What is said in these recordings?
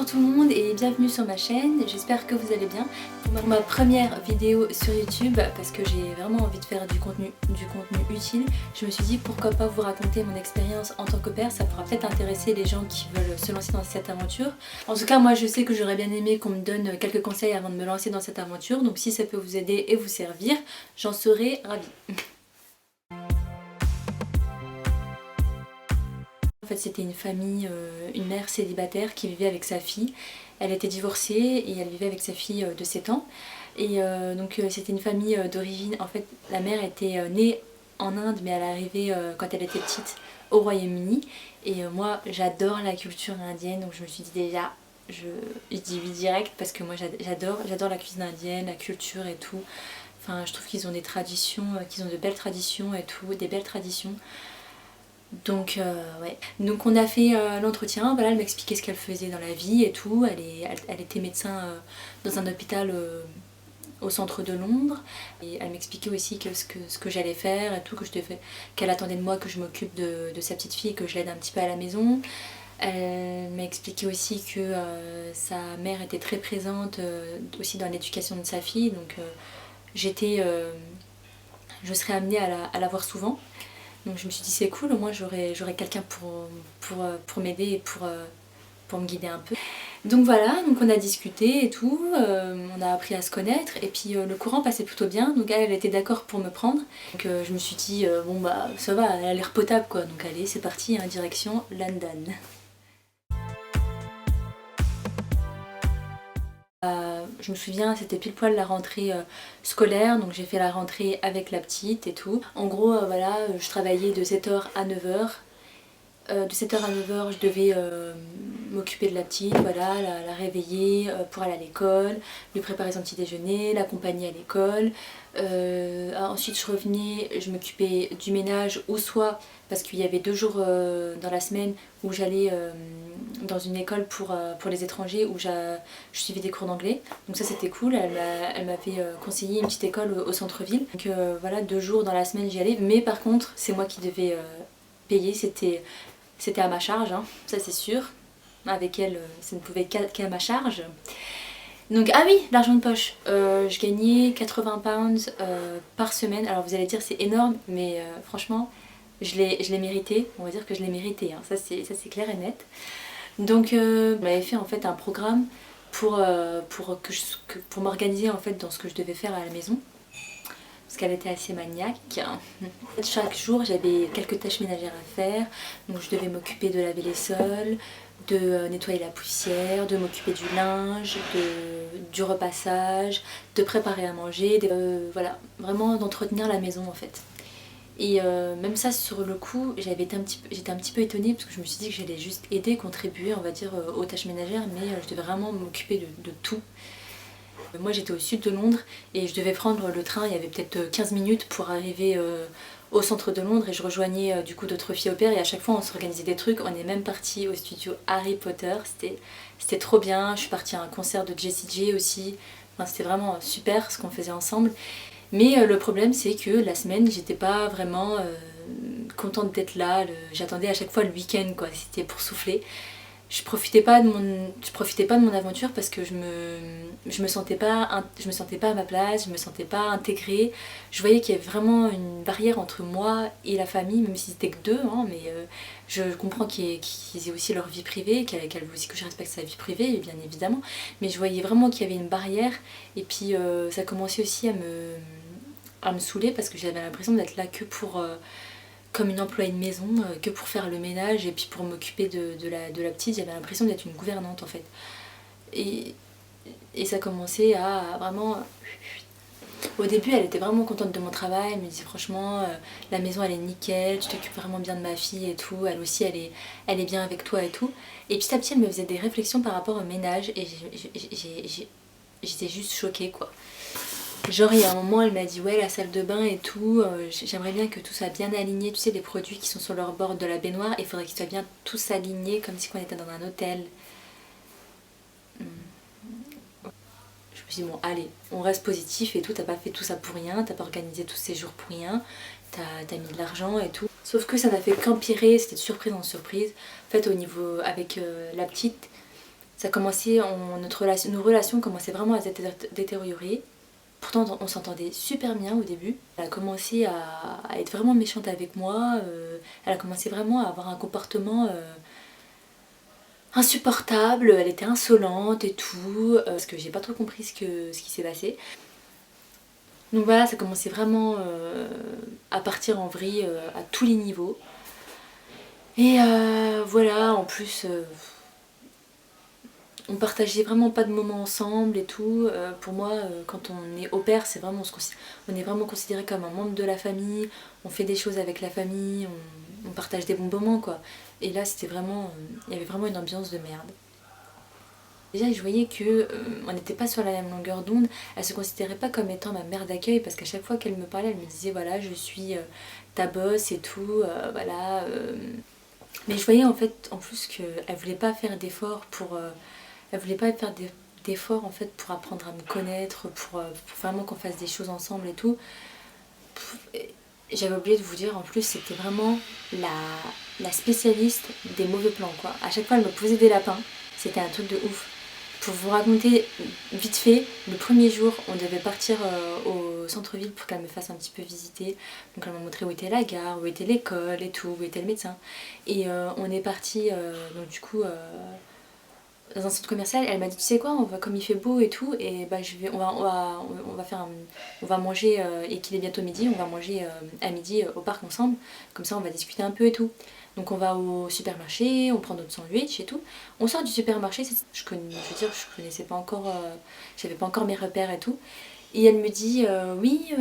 tout le monde et bienvenue sur ma chaîne, j'espère que vous allez bien. Pour ma première vidéo sur YouTube, parce que j'ai vraiment envie de faire du contenu utile, je me suis dit pourquoi pas vous raconter mon expérience en tant qu'au-pair, ça pourra peut-être intéresser les gens qui veulent se lancer dans cette aventure. En tout cas moi je sais que j'aurais bien aimé qu'on me donne quelques conseils avant de me lancer dans cette aventure, donc si ça peut vous aider et vous servir, j'en serai ravie. En fait c'était une famille, une mère célibataire qui vivait avec sa fille. Elle était divorcée et elle vivait avec sa fille de 7 ans. Et donc c'était une famille d'origine, en fait la mère était née en Inde mais elle est arrivée quand elle était petite au Royaume-Uni. Et moi j'adore la culture indienne, donc je me suis dit déjà, je dis oui direct parce que moi j'adore la cuisine indienne, la culture et tout. Enfin je trouve qu'ils ont des traditions, qu'ils ont de belles traditions et tout, des belles traditions. Donc ouais, donc on a fait l'entretien, voilà, elle m'expliquait ce qu'elle faisait dans la vie et tout, elle était médecin dans un hôpital au centre de Londres, et elle m'expliquait aussi que ce que j'allais faire et tout, qu'elle attendait de moi que je m'occupe de sa petite fille, que je l'aide un petit peu à la maison. Elle m'a expliqué aussi que sa mère était très présente aussi dans l'éducation de sa fille, donc je serais amenée à la voir souvent. Donc je me suis dit c'est cool, au moins j'aurai quelqu'un pour m'aider et pour me guider un peu. Donc voilà, donc on a discuté et tout, on a appris à se connaître et puis le courant passait plutôt bien, donc elle était d'accord pour me prendre. Donc je me suis dit bon bah ça va, elle a l'air potable quoi, donc allez c'est parti, hein, direction London. Je me souviens, c'était pile poil la rentrée scolaire, donc j'ai fait la rentrée avec la petite et tout. En gros, voilà, je travaillais de 7h à 9h. De 7h à 9h, je devais m'occuper de la petite, voilà, la réveiller pour aller à l'école, lui préparer son petit déjeuner, l'accompagner à l'école. Ensuite, je revenais, je m'occupais du ménage, ou soit parce qu'il y avait 2 jours dans la semaine où j'allais dans une école pour les étrangers où je suivais des cours d'anglais. Donc ça c'était cool, elle m'avait conseillé une petite école au centre-ville. Donc voilà, 2 jours dans la semaine j'y allais, mais par contre c'est moi qui devais payer, c'était à ma charge, hein, ça c'est sûr. Avec elle, ça ne pouvait qu'à ma charge. Donc ah oui, l'argent de poche, je gagnais 80 pounds par semaine. Alors vous allez dire c'est énorme, mais franchement je l'ai mérité, on va dire que je l'ai mérité, hein. Ça c'est clair et net. Donc on m'avait fait en fait un programme pour m'organiser en fait dans ce que je devais faire à la maison. Parce qu'elle était assez maniaque. Chaque jour j'avais quelques tâches ménagères à faire, donc je devais m'occuper de laver les sols, de nettoyer la poussière, de m'occuper du linge, du repassage, de préparer à manger, voilà, vraiment d'entretenir la maison en fait. Et même ça sur le coup j'étais un petit peu étonnée parce que je me suis dit que j'allais juste aider, contribuer on va dire aux tâches ménagères, mais je devais vraiment m'occuper de tout. Moi j'étais au sud de Londres et je devais prendre le train, il y avait peut-être 15 minutes pour arriver au centre de Londres, et je rejoignais du coup d'autres filles au pair, et à chaque fois on s'organisait des trucs. On est même parti au studio Harry Potter, c'était trop bien. Je suis partie à un concert de Jessie J aussi, enfin, c'était vraiment super ce qu'on faisait ensemble. Mais le problème c'est que la semaine j'étais pas vraiment contente d'être là, j'attendais à chaque fois le week-end quoi, c'était pour souffler. Je profitais pas de mon aventure parce que je me sentais pas à ma place, je me sentais pas intégrée. Je voyais qu'il y avait vraiment une barrière entre moi et la famille, même si c'était que 2, hein, mais je comprends qu'ils aient aussi leur vie privée, qu'elle veut aussi que je respecte sa vie privée, bien évidemment. Mais je voyais vraiment qu'il y avait une barrière, et puis ça commençait aussi à me saouler parce que j'avais l'impression d'être là que pour comme une employée de maison, que pour faire le ménage et puis pour m'occuper de la petite. J'avais l'impression d'être une gouvernante en fait. Et ça commençait à vraiment... Au début elle était vraiment contente de mon travail, elle me disait franchement la maison elle est nickel, tu t'occupes vraiment bien de ma fille et tout, elle aussi elle est bien avec toi et tout. Et petit à petit elle me faisait des réflexions par rapport au ménage et j'étais juste choquée quoi. Genre il y a un moment elle m'a dit ouais la salle de bain et tout, j'aimerais bien que tout soit bien aligné, tu sais les produits qui sont sur leur bord de la baignoire, il faudrait qu'ils soient bien tous alignés comme si on était dans un hôtel. Je me suis dit bon allez, on reste positif et tout, t'as pas fait tout ça pour rien, t'as pas organisé tous ces jours pour rien, t'as mis de l'argent et tout. Sauf que ça n'a fait qu'empirer, c'était de surprise en surprise. En fait au niveau avec la petite, Ça commençait, nos relations commençaient vraiment à se détériorer. Pourtant on s'entendait super bien au début. Elle a commencé à être vraiment méchante avec moi, elle a commencé vraiment à avoir un comportement insupportable, elle était insolente et tout, parce que j'ai pas trop compris ce qui s'est passé. Donc voilà, ça commençait vraiment à partir en vrille à tous les niveaux. Et voilà, en plus, on partageait vraiment pas de moments ensemble et tout. Pour moi, quand on est au pair, c'est vraiment, on est vraiment considéré comme un membre de la famille. On fait des choses avec la famille, on partage des bons moments quoi. Et là, c'était vraiment, il y avait vraiment une ambiance de merde. Déjà, je voyais que on n'était pas sur la même longueur d'onde. Elle se considérait pas comme étant ma mère d'accueil parce qu'à chaque fois qu'elle me parlait, elle me disait voilà, je suis ta boss et tout, voilà. Mais je voyais en fait en plus qu'elle voulait pas faire d'efforts elle voulait pas faire d'efforts en fait pour apprendre à me connaître, pour vraiment qu'on fasse des choses ensemble et tout. J'avais oublié de vous dire en plus, c'était vraiment la spécialiste des mauvais plans quoi. À chaque fois, elle me posait des lapins. C'était un truc de ouf. Pour vous raconter vite fait, le premier jour, on devait partir au centre-ville pour qu'elle me fasse un petit peu visiter. Donc elle m'a montré où était la gare, où était l'école et tout, où était le médecin. Et on est parti, donc du coup, dans un centre commercial. Elle m'a dit, tu sais quoi, on va, comme il fait beau et tout, et bah on va manger, et qu'il est bientôt midi, on va manger à midi au parc ensemble. Comme ça, on va discuter un peu et tout. Donc on va au supermarché, on prend notre sandwich et tout. On sort du supermarché, je veux dire, je connaissais pas encore, j'avais pas encore mes repères et tout. Et elle me dit, oui,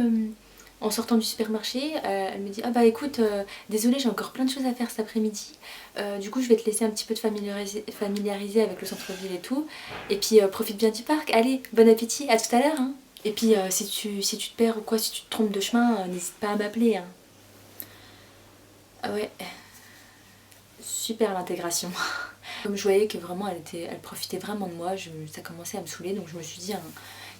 en sortant du supermarché, elle me dit ah bah écoute, désolée, j'ai encore plein de choses à faire cet après-midi. Du coup je vais te laisser un petit peu te familiariser avec le centre-ville et tout. Et puis profite bien du parc. Allez, bon appétit, à tout à l'heure. Hein. Et puis si tu te perds ou quoi, si tu te trompes de chemin, n'hésite pas à m'appeler. Hein. Ah ouais, super l'intégration. Comme je voyais que vraiment elle profitait vraiment de moi, ça commençait à me saouler, donc je me suis dit, hein,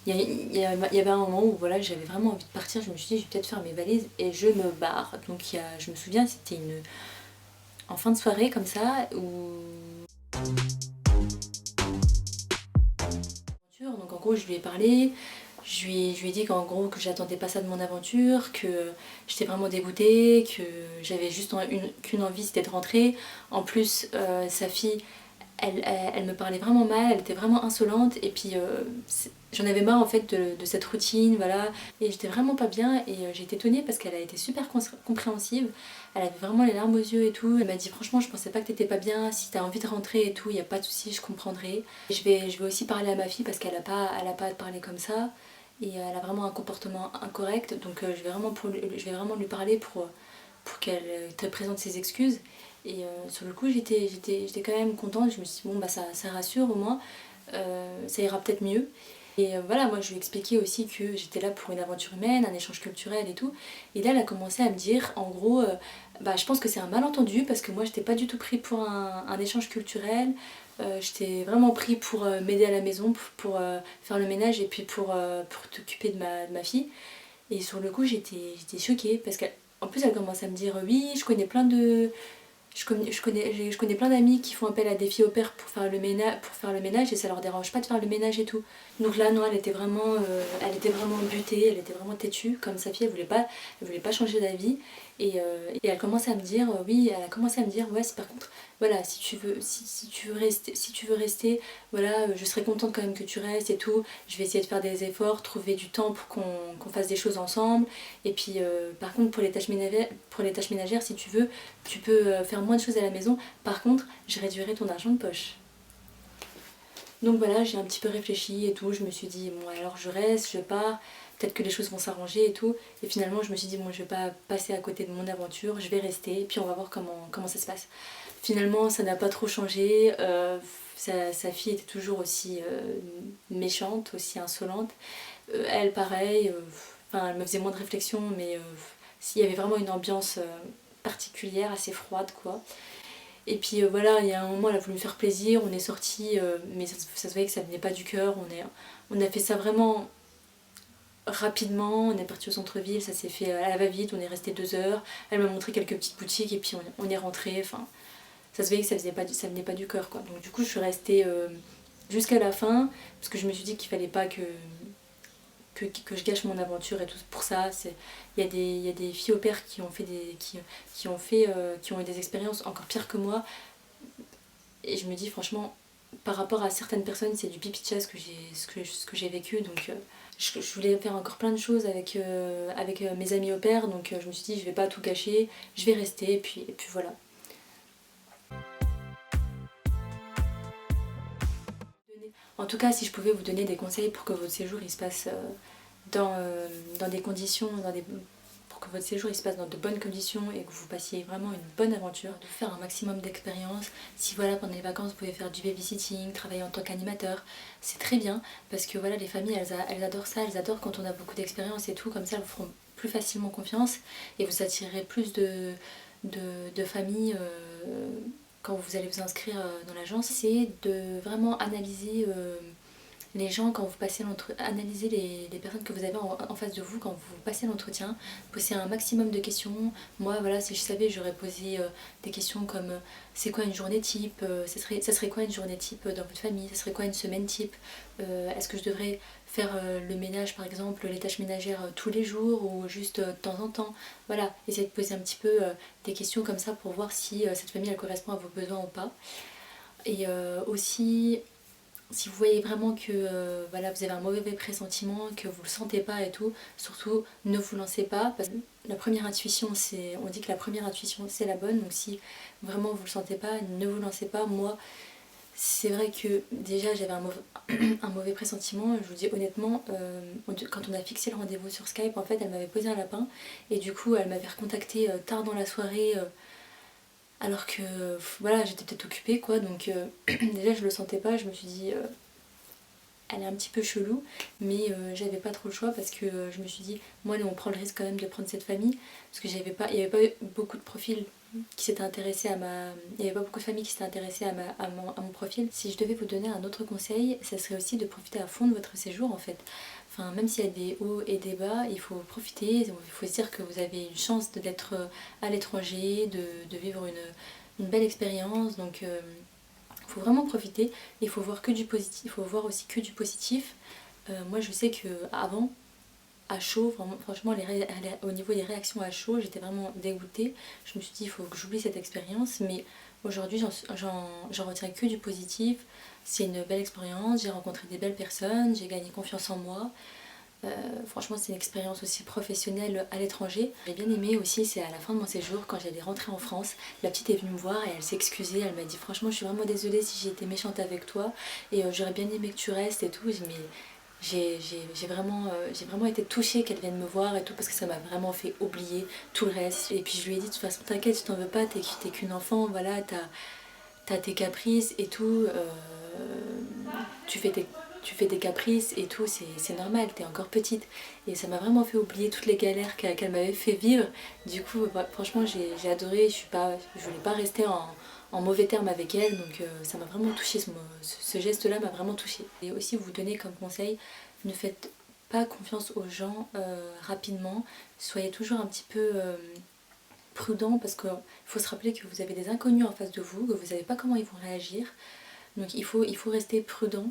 il y avait un moment où voilà, j'avais vraiment envie de partir, je me suis dit je vais peut-être faire mes valises et je me barre. Donc je me souviens, c'était en fin de soirée comme ça, où... Donc en gros je lui ai parlé, je lui ai dit qu'en gros que j'attendais pas ça de mon aventure, que j'étais vraiment dégoûtée, que j'avais juste qu'une envie, c'était de rentrer. En plus sa fille, elle me parlait vraiment mal, elle était vraiment insolente et puis j'en avais marre en fait de cette routine, voilà. Et j'étais vraiment pas bien et j'ai été étonnée parce qu'elle a été super compréhensive, elle avait vraiment les larmes aux yeux et tout. Elle m'a dit franchement je pensais pas que t'étais pas bien, si t'as envie de rentrer et tout, y a pas de souci, je comprendrai. Et je vais aussi parler à ma fille parce elle a pas à te parler comme ça et elle a vraiment un comportement incorrect, donc je vais vraiment lui parler pour qu'elle te présente ses excuses. Et sur le coup, j'étais quand même contente. Je me suis dit, bon, bah ça rassure au moins, ça ira peut-être mieux. Et voilà, moi je lui ai expliqué aussi que j'étais là pour une aventure humaine, un échange culturel et tout. Et là, elle a commencé à me dire, en gros, bah, je pense que c'est un malentendu parce que moi, j'étais pas du tout pris pour un échange culturel. J'étais vraiment pris pour m'aider à la maison, pour faire le ménage et puis pour t'occuper de ma fille. Et sur le coup, j'étais choquée parce qu'en plus, elle commence à me dire, oui, je connais plein de je connais plein d'amis qui font appel à des filles au pair pour faire le ménage et ça leur dérange pas de faire le ménage et tout. Donc là non, elle était vraiment butée, elle était vraiment têtue comme sa fille, elle voulait pas changer d'avis et elle commence à me dire oui, elle a commencé à me dire ouais, c'est par contre voilà, si tu veux rester, voilà, je serais contente quand même que tu restes et tout. Je vais essayer de faire des efforts, trouver du temps pour qu'on fasse des choses ensemble. Et puis par contre pour les tâches ménagères, si tu veux, tu peux faire moins de choses à la maison. Par contre, je réduirai ton argent de poche. Donc voilà, j'ai un petit peu réfléchi et tout. Je me suis dit, bon, alors je reste, je pars. Peut-être que les choses vont s'arranger et tout. Et finalement, je me suis dit, bon, je vais pas passer à côté de mon aventure, je vais rester. Et puis on va voir comment ça se passe. Finalement, ça n'a pas trop changé. Sa fille était toujours aussi méchante, aussi insolente. Elle, pareil. Enfin, elle me faisait moins de réflexion, mais s'il y avait vraiment une ambiance particulière, assez froide, quoi. Et puis voilà, il y a un moment, elle a voulu me faire plaisir, on est sortis, mais ça se voyait que ça venait pas du cœur. On a fait ça vraiment rapidement, on est parti au centre-ville, ça s'est fait à la va-vite, on est resté 2 heures. Elle m'a montré quelques petites boutiques et puis on est rentré. Enfin, ça se voyait que ça venait pas du cœur, quoi. Donc du coup, je suis restée jusqu'à la fin, parce que je me suis dit qu'il fallait pas que je gâche mon aventure et tout pour ça. Il y a des filles au pair qui ont fait qui ont eu des expériences encore pires que moi, et je me dis franchement par rapport à certaines personnes c'est du pipi de chat ce que j'ai vécu, donc je voulais faire encore plein de choses avec mes amis au pair, donc je me suis dit je vais pas tout gâcher, je vais rester et puis voilà. En tout cas, si je pouvais vous donner des conseils pour que votre séjour il se passe dans des conditions, pour que votre séjour il se passe dans de bonnes conditions et que vous passiez vraiment une bonne aventure, de faire un maximum d'expérience. Si voilà, pendant les vacances vous pouvez faire du babysitting, travailler en tant qu'animateur, c'est très bien parce que voilà, les familles elles adorent ça, elles adorent quand on a beaucoup d'expérience et tout, comme ça elles vous feront plus facilement confiance et vous attirerez plus de familles quand vous allez vous inscrire dans l'agence. C'est de vraiment analyser les gens quand vous passez l'entretien, analyser les personnes que vous avez en face de vous quand vous passez l'entretien, poser un maximum de questions. Moi voilà, si je savais j'aurais posé des questions comme c'est quoi une journée type, ça serait quoi une journée type dans votre famille, ça serait quoi une semaine type, est-ce que je devrais faire le ménage par exemple, les tâches ménagères tous les jours ou juste de temps en temps. Voilà, essayez de poser un petit peu des questions comme ça pour voir si cette famille elle correspond à vos besoins ou pas. Et aussi, si vous voyez vraiment que voilà, vous avez un mauvais pressentiment, que vous le sentez pas et tout, surtout ne vous lancez pas parce que la première intuition, on dit que la première intuition c'est la bonne, donc si vraiment vous le sentez pas, ne vous lancez pas. Moi c'est vrai que déjà j'avais un mauvais pressentiment, je vous dis honnêtement, quand on a fixé le rendez-vous sur Skype, en fait elle m'avait posé un lapin et du coup elle m'avait recontacté tard dans la soirée alors que voilà, j'étais peut-être occupée quoi, donc déjà je le sentais pas, je me suis dit elle est un petit peu chelou, mais j'avais pas trop le choix parce que je me suis dit moi on prend le risque quand même de prendre cette famille parce que il y avait pas beaucoup de profils qui s'étaient intéressés il y avait pas beaucoup de familles qui s'étaient intéressées à mon profil. Si je devais vous donner un autre conseil, ça serait aussi de profiter à fond de votre séjour en fait. Enfin, même s'il y a des hauts et des bas, il faut profiter, il faut se dire que vous avez une chance d'être à l'étranger, de vivre une belle expérience, donc il faut vraiment profiter, il faut voir que du positif, il faut voir aussi que du positif. Moi je sais que avant, à chaud, vraiment, franchement au niveau des réactions à chaud, j'étais vraiment dégoûtée. Je me suis dit il faut que j'oublie cette expérience, mais aujourd'hui j'en retiens que du positif. C'est une belle expérience, j'ai rencontré des belles personnes, j'ai gagné confiance en moi. Franchement c'est une expérience aussi professionnelle à l'étranger. J'ai bien aimé aussi, c'est à la fin de mon séjour quand j'allais rentrer en France, la petite est venue me voir et elle s'est excusée, elle m'a dit franchement je suis vraiment désolée si j'ai été méchante avec toi et j'aurais bien aimé que tu restes et tout, mais j'ai vraiment été touchée qu'elle vienne me voir et tout parce que ça m'a vraiment fait oublier tout le reste. Et puis je lui ai dit de toute façon t'inquiète, je t'en veux pas, t'es qu'une enfant, voilà, t'as tes caprices et tout, tu fais tes tu fais des caprices et tout, c'est normal, t'es encore petite. Et ça m'a vraiment fait oublier toutes les galères qu'elle m'avait fait vivre. Du coup, franchement, j'ai adoré, je voulais pas rester en mauvais termes avec elle, donc ça m'a vraiment touchée, ce geste-là m'a vraiment touchée. Et aussi vous donner comme conseil, ne faites pas confiance aux gens rapidement, soyez toujours un petit peu prudent parce qu'il faut se rappeler que vous avez des inconnus en face de vous, que vous ne savez pas comment ils vont réagir, donc il faut rester prudent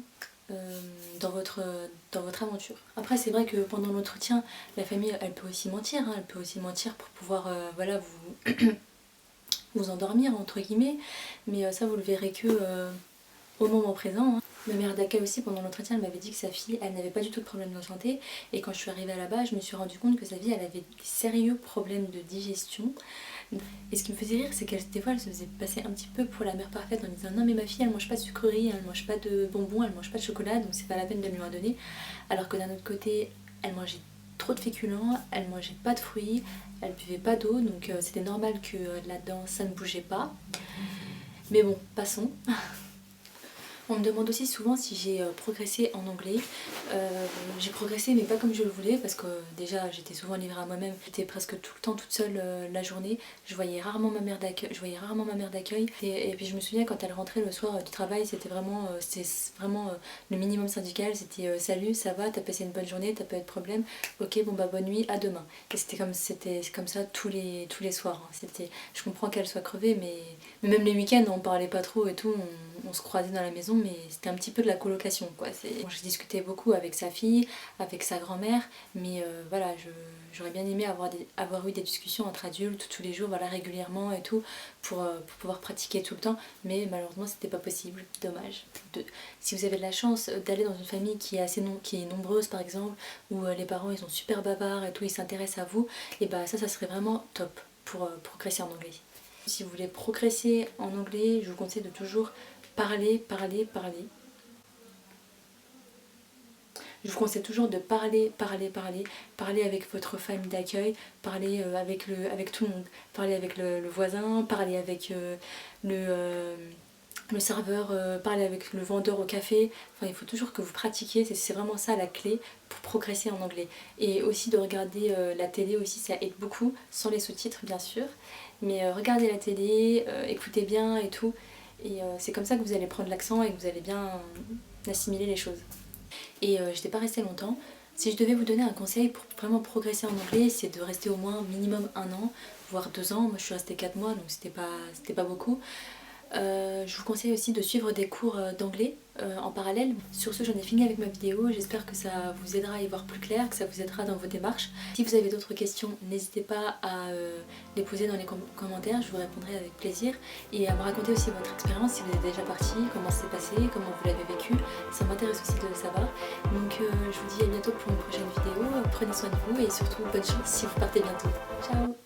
dans votre aventure. Après c'est vrai que pendant l'entretien, la famille elle peut aussi mentir, hein, elle peut aussi mentir pour pouvoir voilà, vous endormir entre guillemets, mais ça vous le verrez que au moment présent. Hein. Ma mère d'accueil aussi pendant l'entretien elle m'avait dit que sa fille elle n'avait pas du tout de problème de santé et quand je suis arrivée là-bas je me suis rendu compte que sa fille elle avait des sérieux problèmes de digestion. Et ce qui me faisait rire, c'est qu'elle des fois elle se faisait passer un petit peu pour la mère parfaite en disant non mais ma fille elle mange pas de sucreries, elle mange pas de bonbons, elle mange pas de chocolat donc c'est pas la peine de lui en donner. Alors que d'un autre côté elle mangeait trop de féculents, elle mangeait pas de fruits, elle buvait pas d'eau donc c'était normal que là-dedans ça ne bougeait pas. Mais bon, passons. On me demande aussi souvent si j'ai progressé en anglais. J'ai progressé mais pas comme je le voulais parce que déjà j'étais souvent livrée à moi-même. J'étais presque tout le temps toute seule la journée. Je voyais rarement ma mère d'accueil. Et puis je me souviens quand elle rentrait le soir du travail, c'était vraiment le minimum syndical. C'était salut, ça va, t'as passé une bonne journée, t'as pas eu de problème. Ok, bon bah bonne nuit, à demain. Et c'était comme ça tous les soirs. Hein. Je comprends qu'elle soit crevée mais même les week-ends on parlait pas trop et tout. on se croisait dans la maison, mais c'était un petit peu de la colocation quoi. Bon, je discutais beaucoup avec sa fille, avec sa grand-mère, mais voilà, j'aurais bien aimé avoir eu des discussions entre adultes tous les jours, voilà, régulièrement et tout, pour pouvoir pratiquer tout le temps, mais malheureusement c'était pas possible, dommage. Si vous avez de la chance d'aller dans une famille qui est nombreuse par exemple, où les parents ils sont super bavards et tout, ils s'intéressent à vous, et bah ça serait vraiment top pour progresser en anglais. Si vous voulez progresser en anglais, je vous conseille de toujours parler. Je vous conseille toujours de parler avec votre famille d'accueil, parler avec tout le monde, parler avec le voisin, parler avec le serveur, parler avec le vendeur au café. Enfin, il faut toujours que vous pratiquiez, c'est vraiment ça la clé pour progresser en anglais. Et aussi de regarder la télé aussi, ça aide beaucoup, sans les sous-titres bien sûr. Mais regardez la télé, écoutez bien et tout. Et c'est comme ça que vous allez prendre l'accent et que vous allez bien assimiler les choses. Et j'étais pas restée longtemps. Si je devais vous donner un conseil pour vraiment progresser en anglais, c'est de rester au moins minimum 1 an, voire 2 ans. Moi je suis restée 4 mois, donc c'était pas beaucoup. Je vous conseille aussi de suivre des cours d'anglais en parallèle. Sur ce, j'en ai fini avec ma vidéo. J'espère que ça vous aidera à y voir plus clair, que ça vous aidera dans vos démarches. Si vous avez d'autres questions, n'hésitez pas à les poser dans les commentaires, je vous répondrai avec plaisir. Et à me raconter aussi votre expérience, si vous êtes déjà parti, comment c'est passé, comment vous l'avez vécu. Ça m'intéresse aussi de le savoir. Donc je vous dis à bientôt pour une prochaine vidéo. Prenez soin de vous et surtout bonne chance si vous partez bientôt. Ciao!